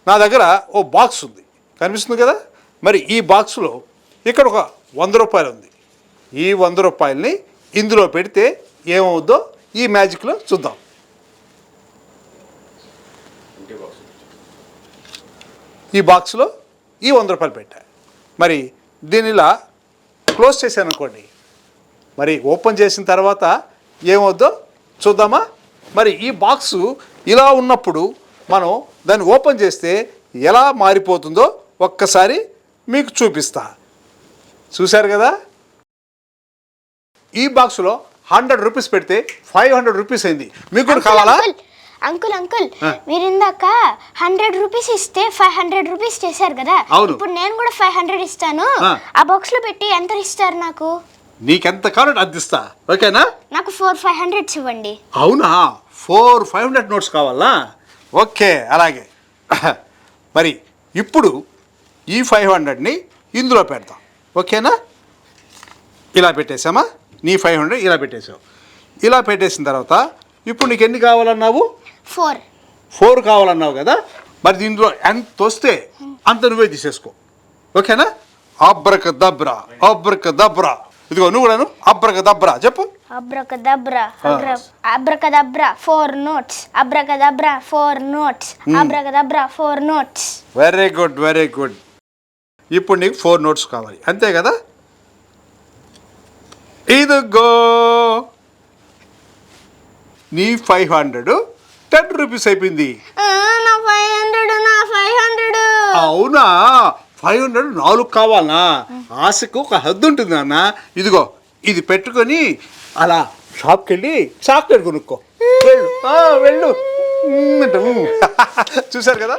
నా దగ్గర ఓ బాక్స్ ఉంది, కనిపిస్తుంది కదా. మరి ఈ బాక్స్లో ఇక్కడ ఒక 100 రూపాయలు ఉంది. ఈ 100 రూపాయలని ఇందులో పెడితే ఏమవుద్దో ఈ మ్యాజిక్లో చూద్దాం. ఈ బాక్స్లో ఈ 100 రూపాయలు పెట్టా. మరి దీన్ని ఇలా క్లోజ్ చేశాను అనుకోండి. మరి ఓపెన్ చేసిన తర్వాత ఏమవుద్దో చూద్దామా. మరి ఈ బాక్సు ఇలా ఉన్నప్పుడు మనం దాన్ని ఓపెన్ చేస్తే ఎలా మారిపోతుందో ఒక్కసారి మీకు చూపిస్తా. చూశారు కదా. ఈ బాక్స్లో 100 రూపీస్ పెడితే 500 రూపీస్ అయింది. మీకు కూడా కావాలా? అంకుల్ మీరు ఇందాక 100 రూపీస్ ఇస్తే 500 రూపీస్ చేశారు కదా. ఇప్పుడు నేను కూడా 500 ఇస్తాను. ఆ బాక్స్ లో పెట్టి ఎంత ఇస్తారు నాకు? నీకెంత కావాలంటే అది ఇస్తా. ఓకేనా? నాకు 4,500 ఇవ్వండి. అవునా? 4,500 నోట్స్ కావాలా? ఓకే, అలాగే. మరి ఇప్పుడు ఈ 500ని ఇందులో పెడతాం. ఓకేనా? ఇలా పెట్టేసామా? నీ 500 ఇలా పెట్టేసావు. ఇలా పెట్టేసిన తర్వాత ఇప్పుడు నీకు ఎన్ని కావాలన్నావు? 4 కావాలన్నావు కదా. మరి దీంట్లో ఎంత వస్తే అంత నువ్వే తీసేసుకో. ఓకేనా? Abracadabra abracadabra. ఇదిగో నువ్వు కూడాను అబ్రకదబ్రా చెప్పు. Abracadabra abracadabra 4 notes. Abracadabra 4 notes. Abracadabra 4 notes. Very good, very good. ఇప్పుడు నీకు 4 నోట్స్ కావాలి, అంతే కదా. ఇదిగో నీ 500 10 రూపీస్ అయిపోయింది. నా 500. అవునా? 500 4 కావాలనా? ఆశకు ఒక హద్దు ఉంటుంది నాన్న. ఇదిగో ఇది పెట్టుకొని అలా షాప్కి వెళ్ళి చాక్లెట్ కొనుక్కో. వెళ్ళు. చూశారు కదా.